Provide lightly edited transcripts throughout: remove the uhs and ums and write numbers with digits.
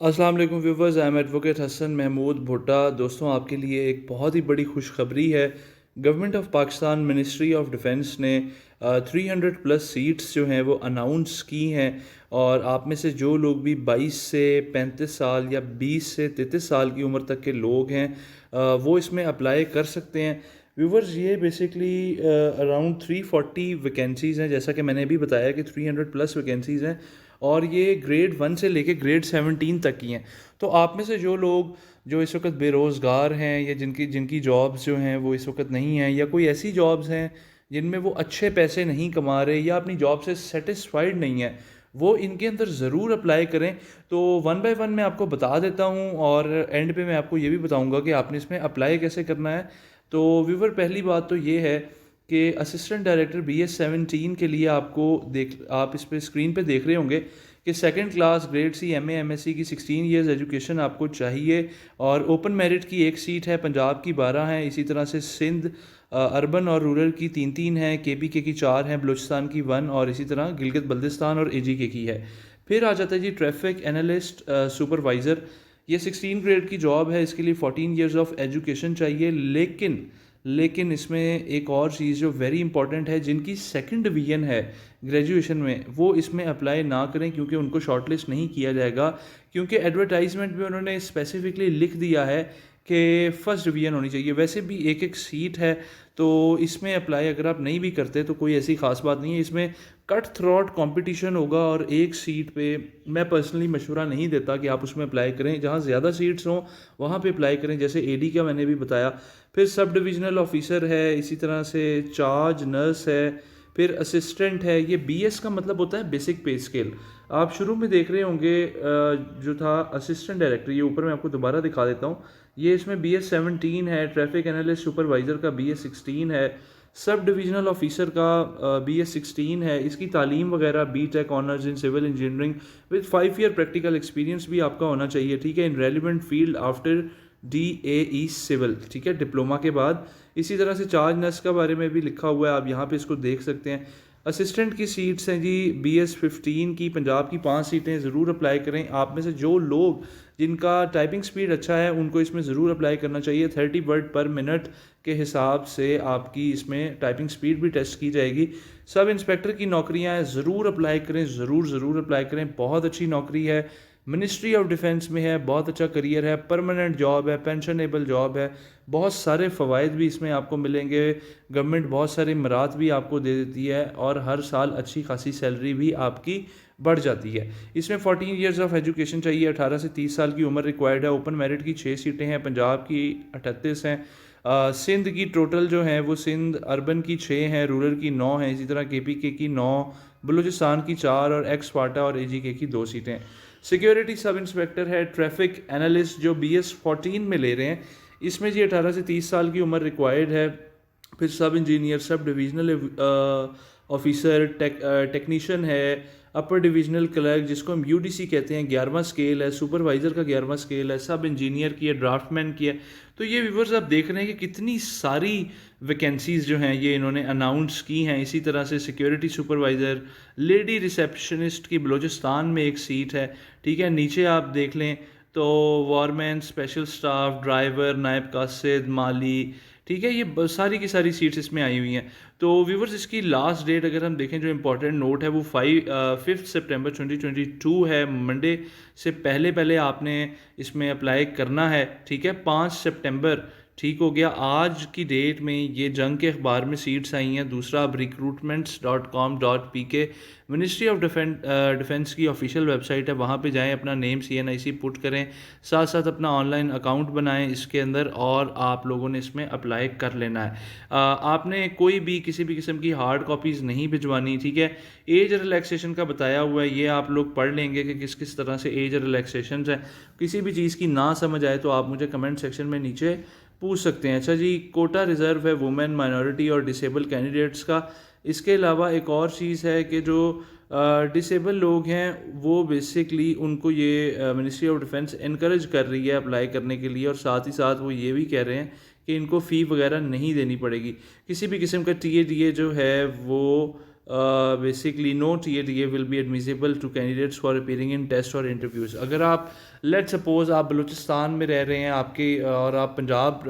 अस्सलाम वालेकुम viewers, I am advocate Hasan Mahmood Bhutta. दोस्तों, आपके लिए एक बहुत ही बड़ी खुशखबरी है। Government of Pakistan ministry of defence ने 300 प्लस सीट्स जो हैं वो अनाउंस की हैं। और आप में से जो लोग भी 22 से 35 साल या 20 से 33 साल की उम्र तक के लोग हैं वो इसमें अप्लाई कर सकते हैं। व्यूवर्स, ये बेसिकली अराउंड 340 वैकेंसीज़ हैं, जैसा कि मैंने अभी बताया कि 300 प्लस वैकेंसीज़ हैं। और ये ग्रेड 1 से लेके ग्रेड 17 तक की हैं। तो आप में से जो लोग जो इस वक्त बेरोज़गार हैं या जिनकी जिनकी जॉब्स जो हैं वो इस वक्त नहीं हैं, या कोई ऐसी जॉब्स हैं जिनमें वो अच्छे पैसे नहीं कमा रहे या अपनी जॉब से सेटिस्फाइड नहीं है, वो इनके अंदर ज़रूर अप्लाई करें। तो वन बाय वन मैं आपको बता देता हूँ, और एंड पे मैं आपको ये भी बताऊँगा कि आपने इसमें अप्लाई कैसे करना है। तो व्यूवर, पहली बात तो ये है कि असिस्टेंट डायरेक्टर BS17 के लिए आपको आप इस पे स्क्रीन पे देख रहे होंगे कि second class grade C MA MSc की 16 इयर्स एजुकेशन आपको चाहिए। और ओपन मेरिट की एक सीट है, पंजाब की 12 हैं, इसी तरह से सिंध अर्बन और रूरल की 3 हैं, KPK की 4 हैं, बलूचिस्तान की 1, और इसी तरह गिलगित बल्तिस्तान और AGK की है। फिर आ जाता है जी ट्रैफिक एनालिस्ट सुपरवाइज़र। ये 16 ग्रेड की जॉब है, इसके लिए 14 इयर्स ऑफ एजुकेशन चाहिए। लेकिन इसमें एक और चीज़ जो वेरी इंपॉर्टेंट है, जिनकी सेकंड डिवीज़न है ग्रेजुएशन में, वो इसमें अप्लाई ना करें, क्योंकि उनको शॉर्टलिस्ट नहीं किया जाएगा। क्योंकि एडवर्टाइजमेंट में उन्होंने स्पेसिफिकली लिख दिया है कि फ़र्स्ट डिवीज़न होनी चाहिए। वैसे भी एक एक सीट है, तो इसमें अप्लाई अगर आप नहीं भी करते तो कोई ऐसी ख़ास बात नहीं है। इसमें कट थ्रोट कंपटीशन होगा, और एक सीट पे मैं पर्सनली मशवरा नहीं देता कि आप उसमें अप्लाई करें। जहाँ ज़्यादा सीट्स हों वहाँ पे अप्लाई करें, जैसे AD का मैंने भी बताया। फिर सब डिविजनल ऑफिसर है, इसी तरह से चार्ज नर्स है, फिर असिस्टेंट है। ये BS का मतलब होता है बेसिक पे स्केल। आप शुरू में देख रहे होंगे जो था असिस्टेंट डायरेक्टर, ये ऊपर मैं आपको दोबारा दिखा देता हूँ। ये इसमें BS17 है, ट्रैफिक एनालिस्ट सुपरवाइज़र का BS16 है, सब डिविजनल ऑफिसर का BS16 है। इसकी तालीम वगैरह BTech honours in civil engineering with 5 year practical experience भी आपका होना चाहिए, ठीक है, in relevant field after DAE civil, ठीक है, डिप्लोमा के बाद। इसी तरह से चार्ज नर्स का बारे में भी लिखा हुआ है, आप यहाँ पे इसको देख सकते हैं। असिस्टेंट की सीट्स हैं जी BS15 की, पंजाब की 5 सीटें, ज़रूर अप्लाई करें। आप में से जो लोग जिनका टाइपिंग स्पीड अच्छा है उनको इसमें ज़रूर अप्लाई करना चाहिए। 30 वर्ड पर मिनट के हिसाब से आपकी इसमें टाइपिंग स्पीड भी टेस्ट की जाएगी। सब इंस्पेक्टर की नौकरियां हैं, ज़रूर अप्लाई करें, ज़रूर अप्लाई करें। बहुत अच्छी नौकरी है, मिनिस्ट्री ऑफ डिफेंस में है, बहुत अच्छा करियर है, परमानेंट जॉब है, पेंशनेबल जॉब है, बहुत सारे फ़वाइद भी इसमें आपको मिलेंगे। गवर्नमेंट बहुत सारे मरात भी आपको दे देती है, और हर साल अच्छी खासी सैलरी भी आपकी बढ़ जाती है। इसमें 14 इयर्स ऑफ एजुकेशन चाहिए, 18 से 30 साल की उम्र रिक्वायर्ड है। ओपन मेरिट की 6 सीटें हैं, पंजाब की 38 हैं। सिंध की टोटल जो हैं वो सिंध अर्बन की 6 हैं, रूरल की 9 हैं, इसी तरह KPK की 9, बलूचिस्तान की 4, और एक्स फाटा और AGK की 2 सीटें। सिक्योरिटी सब इंस्पेक्टर है, ट्रैफिक एनालिस्ट जो BS14 में ले रहे हैं, इसमें जी 18 से 30 साल की उम्र रिक्वायर्ड है। फिर सब engineer, sub divisional officer, technician है, अपर डिविजनल क्लर्क जिसको हम UDC कहते हैं, 11वां स्केल है, सुपरवाइज़र का 11वां स्केल है, सब इंजीनियर की है, ड्राफ्टमैन की है। तो ये व्यूवर्स आप देख रहे हैं कि कितनी सारी वैकेंसीज़ जो हैं ये इन्होंने अनाउंस की हैं। इसी तरह से सिक्योरिटी सुपरवाइज़र, लेडी रिसेप्शनिस्ट की बलूचिस्तान में एक सीट है, ठीक है। नीचे आप देख लें तो वारमैन, स्पेशल स्टाफ, ड्राइवर, नायब कासिद, माली, ठीक है, ये सारी की सारी सीट्स इसमें आई हुई हैं। तो व्यूवर्स, इसकी लास्ट डेट अगर हम देखें, जो इंपॉर्टेंट नोट है वो 5 सितंबर 2022 है, मंडे से पहले पहले आपने इसमें अप्लाई करना है, ठीक है। 5 सितंबर ठीक हो गया, आज की डेट में ये जंग के अखबार में सीट्स आई हैं। दूसरा, अब recruitments.com.pk मिनिस्ट्री ऑफ डिफेंस की ऑफिशियल वेबसाइट है, वहाँ पे जाएं, अपना नेम CNIC पुट करें, साथ साथ अपना ऑनलाइन अकाउंट बनाएं इसके अंदर, और आप लोगों ने इसमें अप्लाई कर लेना है। आपने कोई भी किसी भी किस्म की हार्ड कॉपीज़ नहीं भिजवानी, ठीक है। एज रिलैक्सेशन का बताया हुआ है, ये आप लोग पढ़ लेंगे कि किस किस तरह से एज रिलैक्सेशन है। किसी भी चीज़ की ना समझ आए तो आप मुझे कमेंट सेक्शन में नीचे पूछ सकते हैं। अच्छा जी, कोटा रिज़र्व है वुमेन, माइनॉरिटी और डिसेबल कैंडिडेट्स का। इसके अलावा एक और चीज़ है कि जो डिसेबल लोग हैं वो बेसिकली उनको ये मिनिस्ट्री ऑफ डिफेंस इनकरेज कर रही है अप्लाई करने के लिए, और साथ ही साथ वो ये भी कह रहे हैं कि इनको फ़ी वगैरह नहीं देनी पड़ेगी। किसी भी किस्म का TADA जो है वो basically no TA will be admissible to candidates for appearing in test और इंटरव्यूज़। अगर आप लेट सपोज आप बलूचिस्तान में रह रहे हैं आपके और आप पंजाब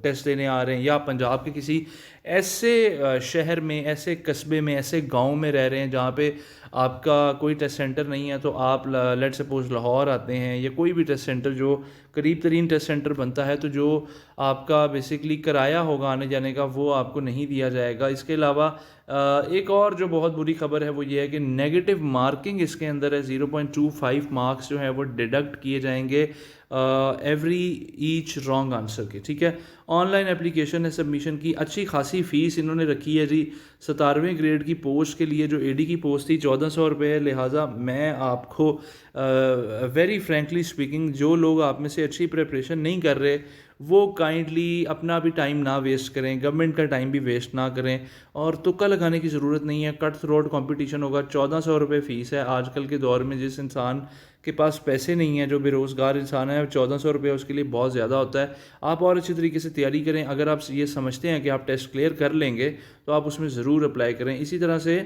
टेस्ट देने आ रहे हैं, या पंजाब के किसी ऐसे शहर में, ऐसे कस्बे में, ऐसे गांव में रह रहे हैं जहाँ पे आपका कोई टेस्ट सेंटर नहीं है, तो आप लेट सपोज लाहौर आते हैं या कोई भी टेस्ट सेंटर जो करीब तरीन टेस्ट सेंटर बनता है, तो जो आपका बेसिकली किराया होगा आने जाने का वो आपको नहीं दिया जाएगा। इसके अलावा एक और जो बहुत बुरी खबर है वो ये है कि नेगेटिव मार्किंग इसके अंदर है, 0.25 मार्क्स जो है वो डिडक्ट किए जाएंगे एवरी ईच रॉन्ग आंसर के। ठीक है, ऑनलाइन एप्लीकेशन है सबमिशन की, अच्छी खासी फ़ीस इन्होंने रखी है जी। 17वें ग्रेड की पोस्ट के लिए जो एडी की पोस्ट थी 1400 रुपये, लिहाजा मैं आपको वेरी फ्रेंकली स्पीकिंग, जो लोग आप में से अच्छी प्रिपरेशन नहीं कर रहे वो काइंडली अपना भी टाइम ना वेस्ट करें, गवर्नमेंट का टाइम भी वेस्ट ना करें, और तुक्का लगाने की ज़रूरत नहीं है। कट थ्रोट कंपटीशन होगा, 1400 रुपये फ़ीस है। आजकल के दौर में जिस इंसान के पास पैसे नहीं है, जो बेरोज़गार इंसान है, 1400 रुपये उसके लिए बहुत ज़्यादा होता है। आप और अच्छी तरीके से तैयारी करें। अगर आप ये समझते हैं कि आप टेस्ट क्लियर कर लेंगे तो आप उसमें ज़रूर अप्लाई करें। इसी तरह से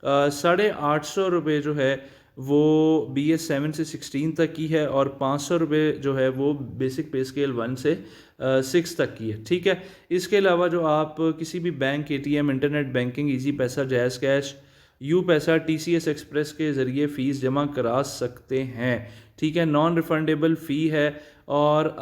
850 रुपये जो है वो BS 7 से 16 तक की है, और 500 रुपये जो है वो बेसिक पे स्केल 1 से 6 तक की है। ठीक है, इसके अलावा जो आप किसी भी bank, ATM, internet banking, easy पैसा, जैज़ कैश, यू पैसा, TCS एक्सप्रेस के ज़रिए फ़ीस जमा करा सकते हैं। ठीक है, नॉन रिफंडेबल फ़ी है। और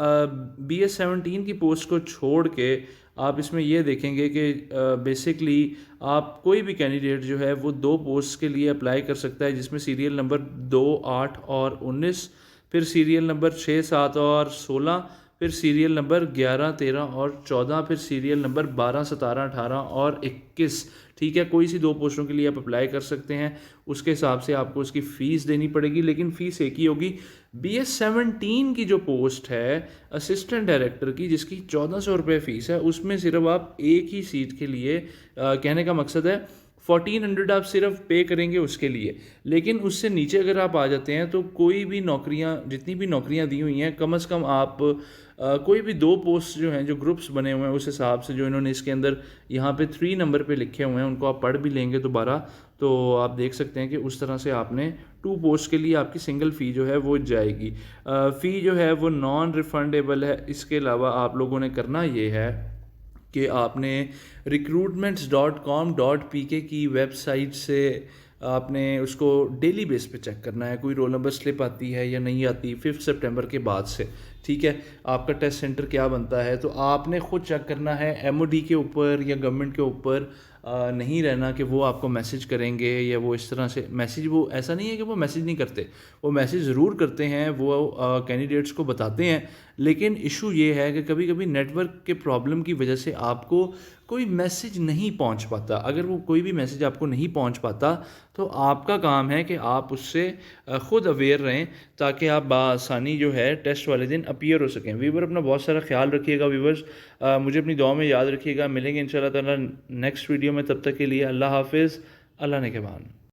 BS 17 की पोस्ट को छोड़ के आप इसमें ये देखेंगे कि बेसिकली आप कोई भी कैंडिडेट जो है वो 2 पोस्ट के लिए अप्लाई कर सकता है, जिसमें सीरियल नंबर 2, 8 और 19, फिर सीरियल नंबर 6, 7 और 16, फिर सीरियल नंबर 11, 13 और 14, फिर सीरियल नंबर 12, 17, 18 और 21। ठीक है, कोई सी 2 पोस्टों के लिए आप अप्लाई कर सकते हैं। उसके हिसाब से आपको उसकी फ़ीस देनी पड़ेगी, लेकिन फ़ीस एक ही होगी। BS 17 की जो पोस्ट है असिस्टेंट डायरेक्टर की, जिसकी 1400 रुपये फ़ीस है, उसमें सिर्फ आप एक ही सीट के लिए कहने का मकसद है 1400 आप सिर्फ पे करेंगे उसके लिए। लेकिन उससे नीचे अगर आप आ जाते हैं तो कोई भी नौकरियां, जितनी भी नौकरियां दी हुई हैं, कम से कम आप कोई भी 2 पोस्ट जो हैं, जो ग्रुप्स बने हुए हैं उस हिसाब से, जो इन्होंने इसके अंदर यहाँ पे 3 नंबर पे लिखे हुए हैं, उनको आप पढ़ भी लेंगे दोबारा तो आप देख सकते हैं कि उस तरह से आपने 2 पोस्ट के लिए आपकी सिंगल फ़ी जो है वो जाएगी। फ़ी जो है वो नॉन रिफंडेबल है। इसके अलावा आप लोगों ने करना ये है कि आपने recruitments.com.pk की वेबसाइट से आपने उसको डेली बेस पे चेक करना है, कोई रोल नंबर स्लिप आती है या नहीं आती 5 सितंबर के बाद से। ठीक है, आपका टेस्ट सेंटर क्या बनता है, तो आपने ख़ुद चेक करना है, MOD के ऊपर या गवर्नमेंट के ऊपर नहीं रहना कि वो आपको मैसेज करेंगे या वो इस तरह से मैसेज, वो ऐसा नहीं है कि वो मैसेज नहीं करते, वो मैसेज ज़रूर करते हैं, वो कैंडिडेट्स को बताते हैं। लेकिन इशू ये है कि कभी कभी नेटवर्क के प्रॉब्लम की वजह से आपको कोई मैसेज नहीं पहुंच पाता। अगर वो कोई भी मैसेज आपको नहीं पहुंच पाता तो आपका काम है कि आप उससे ख़ुद अवेयर रहें, ताकि आप बआसानी जो है टेस्ट वाले दिन अपीयर हो सकें। वीवर अपना बहुत सारा ख्याल रखिएगा। वीवर्स मुझे अपनी दुआ में याद रखिएगा। मिलेंगे इंशाल्लाह ताला नेक्स्ट वीडियो में, तब तक के लिए अल्लाह हाफिज़, अल्लाह ने के मान।